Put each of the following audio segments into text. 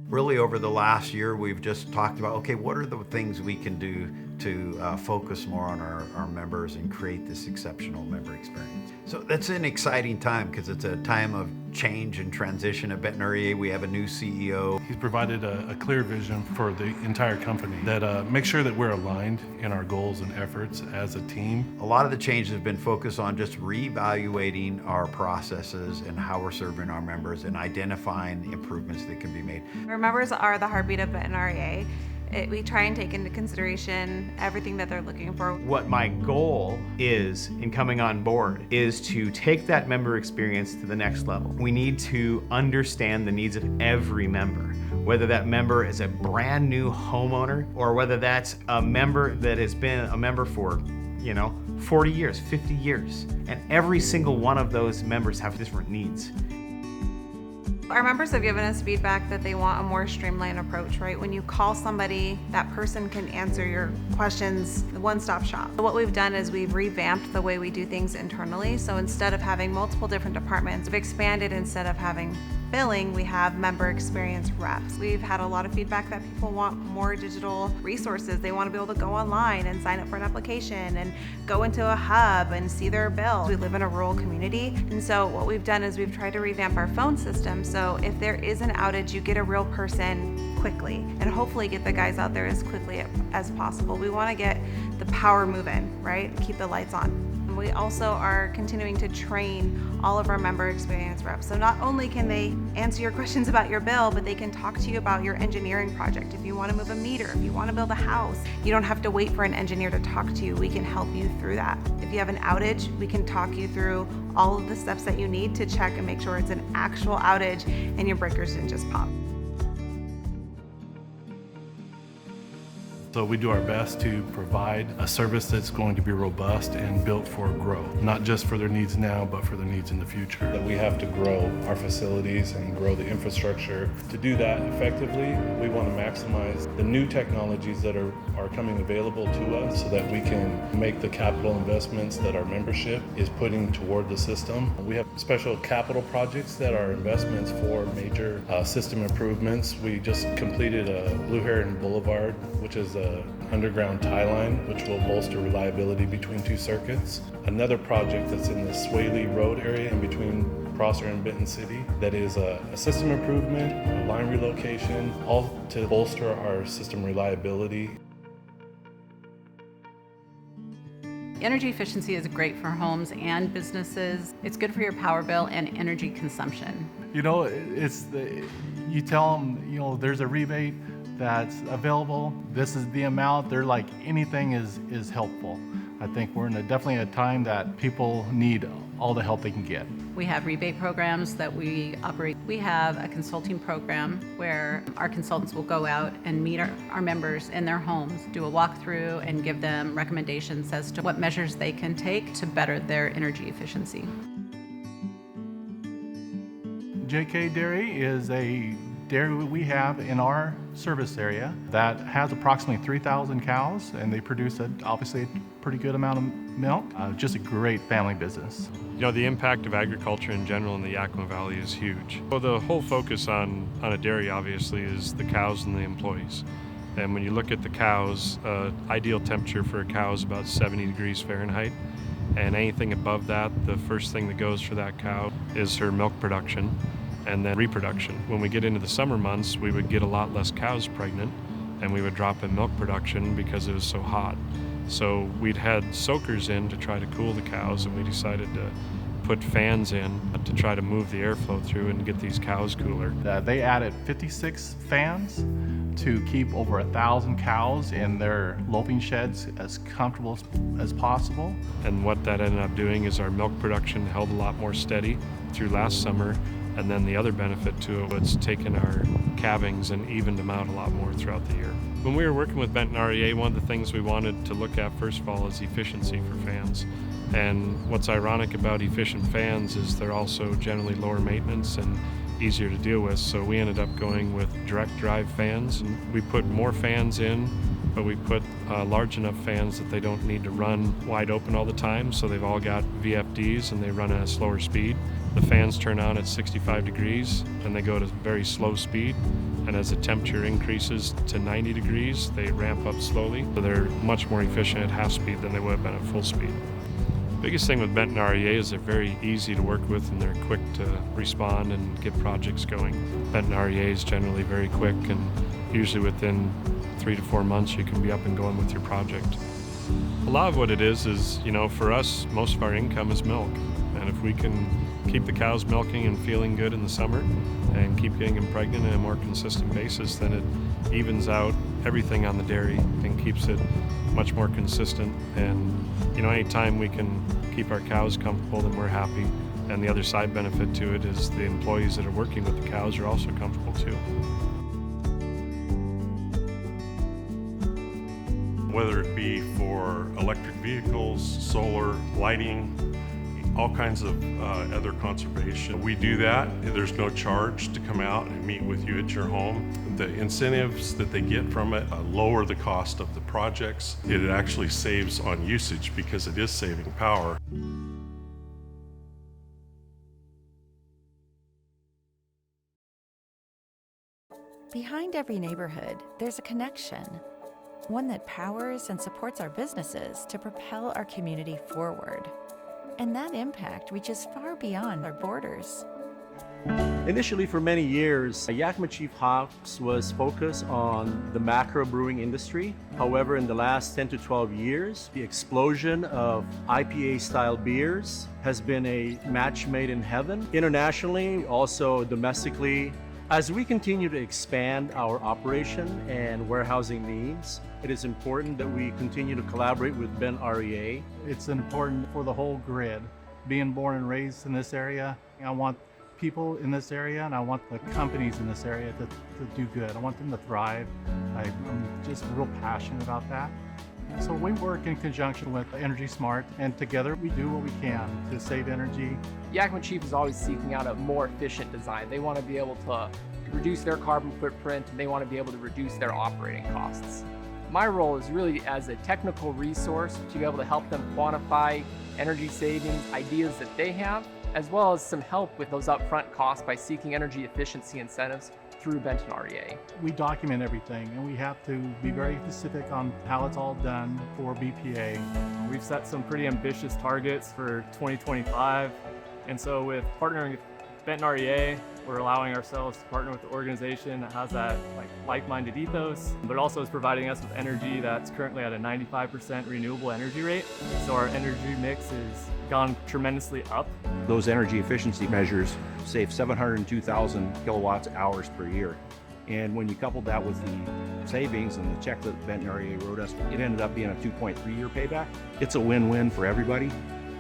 Really over the last year, we've just talked about, okay, what are the things we can do to focus more on our members and create this exceptional member experience. So that's an exciting time because it's a time of change and transition at Benton REA. We have a new CEO. He's provided a clear vision for the entire company that makes sure that we're aligned in our goals and efforts as a team. A lot of the change has been focused on just reevaluating our processes and how we're serving our members and identifying improvements that can be made. Our members are the heartbeat of Benton REA. We try and take into consideration everything that they're looking for. What my goal is in coming on board is to take that member experience to the next level. We need to understand the needs of every member, whether that member is a brand new homeowner or whether that's a member that has been a member for 40 years, 50 years. And every single one of those members have different needs. Our members have given us feedback that they want a more streamlined approach, right? When you call somebody, that person can answer your questions, the one-stop shop. What we've done is we've revamped the way we do things internally. So instead of having multiple different departments, we've expanded. Instead of having billing, we have member experience reps. We've had a lot of feedback that people want more digital resources. They want to be able to go online and sign up for an application and go into a hub and see their bill. We live in a rural community, and so what we've done is we've tried to revamp our phone system. So if there is an outage, you get a real person quickly and hopefully get the guys out there as quickly as possible. We want to get the power moving, right? Keep the lights on. We also are continuing to train all of our member experience reps. So not only can they answer your questions about your bill, but they can talk to you about your engineering project. If you want to move a meter, if you want to build a house, you don't have to wait for an engineer to talk to you. We can help you through that. If you have an outage, we can talk you through all of the steps that you need to check and make sure it's an actual outage and your breakers didn't just pop. So we do our best to provide a service that's going to be robust and built for growth, not just for their needs now, but for their needs in the future. That we have to grow our facilities and grow the infrastructure. To do that effectively, we want to maximize the new technologies that are coming available to us so that we can make the capital investments that our membership is putting toward the system. We have special capital projects that are investments for major system improvements. We just completed a Blue Heron Boulevard, which is an underground tie line, which will bolster reliability between two circuits. Another project that's in the Swaley Road area in between Prosser and Benton City that is a system improvement, a line relocation, all to bolster our system reliability. Energy efficiency is great for homes and businesses. It's good for your power bill and energy consumption. You tell them, there's a rebate that's available. This is the amount. They're like, anything is helpful. I think we're in definitely a time that people need all the help they can get. We have rebate programs that we operate. We have a consulting program where our consultants will go out and meet our members in their homes, do a walkthrough, and give them recommendations as to what measures they can take to better their energy efficiency. JK Dairy is a dairy we have in our service area that has approximately 3,000 cows, and they produce obviously a pretty good amount of milk. Just a great family business. The impact of agriculture in general in the Yakima Valley is huge. So the whole focus on a dairy obviously is the cows and the employees. And when you look at the cows, ideal temperature for a cow is about 70 degrees Fahrenheit. And anything above that, the first thing that goes for that cow is her milk production and then reproduction. When we get into the summer months, we would get a lot less cows pregnant and we would drop in milk production because it was so hot. So we'd had soakers in to try to cool the cows, and we decided to put fans in to try to move the airflow through and get these cows cooler. They added 56 fans to keep over 1,000 cows in their loafing sheds as comfortable as possible. And what that ended up doing is our milk production held a lot more steady through last summer. And then the other benefit to it was taking our calvings and evened them out a lot more throughout the year. When we were working with Benton REA, one of the things we wanted to look at first of all is efficiency for fans. And what's ironic about efficient fans is they're also generally lower maintenance and easier to deal with. So we ended up going with direct drive fans. We put more fans in, but we put large enough fans that they don't need to run wide open all the time. So they've all got VFDs and they run at a slower speed. The fans turn on at 65 degrees, and they go at a very slow speed. And as the temperature increases to 90 degrees, they ramp up slowly. So they're much more efficient at half speed than they would have been at full speed. The biggest thing with Benton REA is they're very easy to work with and they're quick to respond and get projects going. Benton REA is generally very quick, and usually within 3 to 4 months you can be up and going with your project. A lot of what it is, for us, most of our income is milk. And if we can keep the cows milking and feeling good in the summer and keep getting them pregnant on a more consistent basis, then it evens out everything on the dairy and keeps it much more consistent. And anytime we can keep our cows comfortable, then we're happy. And the other side benefit to it is the employees that are working with the cows are also comfortable too. Whether it be for electric vehicles, solar, lighting, all kinds of other conservation. We do that. There's no charge to come out and meet with you at your home. The incentives that they get from it lower the cost of the projects. It actually saves on usage because it is saving power. Behind every neighborhood, there's a connection. One that powers and supports our businesses to propel our community forward. And that impact reaches far beyond our borders. Initially, for many years, Yakima Chief Hawks was focused on the macro brewing industry. However, in the last 10 to 12 years, the explosion of IPA-style beers has been a match made in heaven. Internationally, also domestically, as we continue to expand our operation and warehousing needs, it is important that we continue to collaborate with Benton REA. It's important for the whole grid. Being born and raised in this area, I want people in this area and I want the companies in this area to do good. I want them to thrive. I'm just real passionate about that. So we work in conjunction with Energy Smart, and together we do what we can to save energy. Yakima Chief is always seeking out a more efficient design. They want to be able to reduce their carbon footprint, and they want to be able to reduce their operating costs. My role is really as a technical resource to be able to help them quantify energy savings ideas that they have, as well as some help with those upfront costs by seeking energy efficiency incentives through Benton REA. We document everything, and we have to be very specific on how it's all done for BPA. We've set some pretty ambitious targets for 2025, and so with partnering with Benton REA, we're allowing ourselves to partner with the organization that has that like-minded ethos, but also is providing us with energy that's currently at a 95% renewable energy rate. So our energy mix has gone tremendously up. Those energy efficiency measures save 702,000 kilowatts hours per year. And when you couple that with the savings and the check that Benton REA wrote us, it ended up being a 2.3-year payback. It's a win-win for everybody.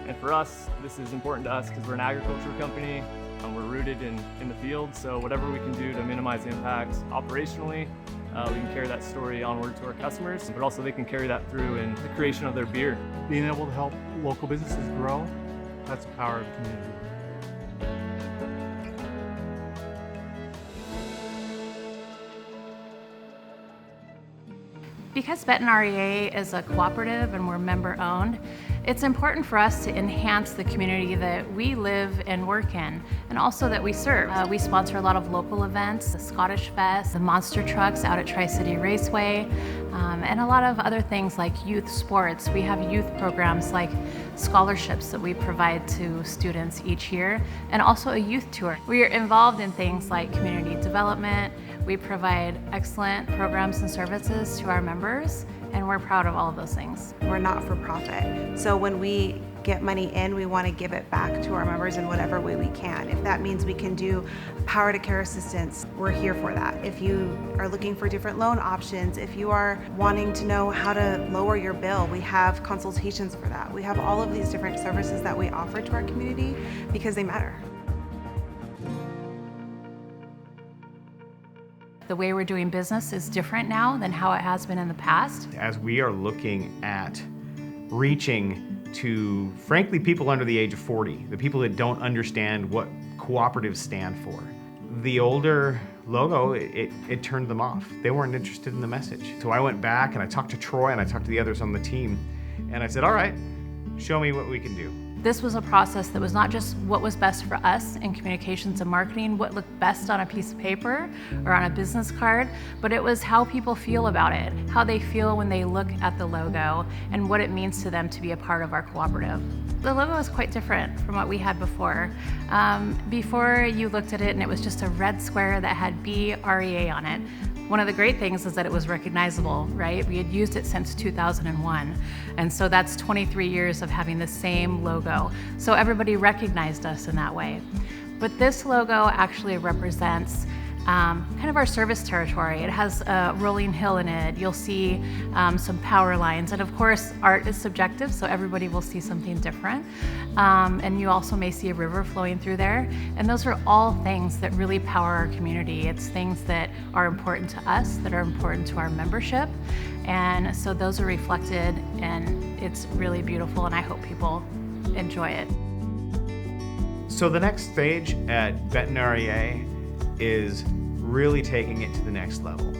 And for us, this is important to us because we're an agriculture company and we're rooted in the field. So whatever we can do to minimize the impacts operationally, we can carry that story onward to our customers, but also they can carry that through in the creation of their beer. Being able to help local businesses grow, that's the power of the community. Because Benton REA is a cooperative and we're member-owned, it's important for us to enhance the community that we live and work in, and also that we serve. We sponsor a lot of local events, the Scottish Fest, the monster trucks out at Tri-City Raceway, and a lot of other things like youth sports. We have youth programs like scholarships that we provide to students each year, and also a youth tour. We are involved in things like community development. We provide excellent programs and services to our members, and we're proud of all of those things. We're not for profit. So when we get money in, we want to give it back to our members in whatever way we can. If that means we can do power to care assistance, we're here for that. If you are looking for different loan options, if you are wanting to know how to lower your bill, we have consultations for that. We have all of these different services that we offer to our community because they matter. The way we're doing business is different now than how it has been in the past. As we are looking at reaching to, frankly, people under the age of 40, the people that don't understand what cooperatives stand for, the older logo, it turned them off. They weren't interested in the message. So I went back and I talked to Troy and I talked to the others on the team, and I said, all right, show me what we can do. This was a process that was not just what was best for us in communications and marketing, what looked best on a piece of paper or on a business card, but it was how people feel about it, how they feel when they look at the logo, and what it means to them to be a part of our cooperative. The logo is quite different from what we had before. Before you looked at it and it was just a red square that had BREA on it. One of the great things is that it was recognizable, right? We had used it since 2001. And so that's 23 years of having the same logo. So everybody recognized us in that way. But this logo actually represents kind of our service territory. It has a rolling hill in it. You'll see some power lines. And of course, art is subjective, so everybody will see something different. And you also may see a river flowing through there. And those are all things that really power our community. It's things that are important to us, that are important to our membership. And so those are reflected, and it's really beautiful, and I hope people enjoy it. So the next stage at Benton REA is really taking it to the next level.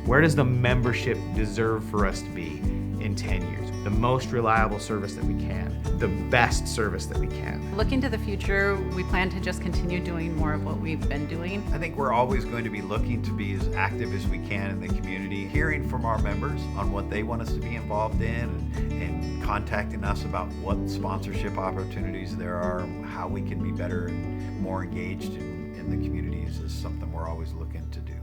Where does the membership deserve for us to be in 10 years? The most reliable service that we can, the best service that we can. Looking to the future, we plan to just continue doing more of what we've been doing. I think we're always going to be looking to be as active as we can in the community, hearing from our members on what they want us to be involved in, and contacting us about what sponsorship opportunities there are, how we can be better and more engaged in the communities is something we're always looking to do.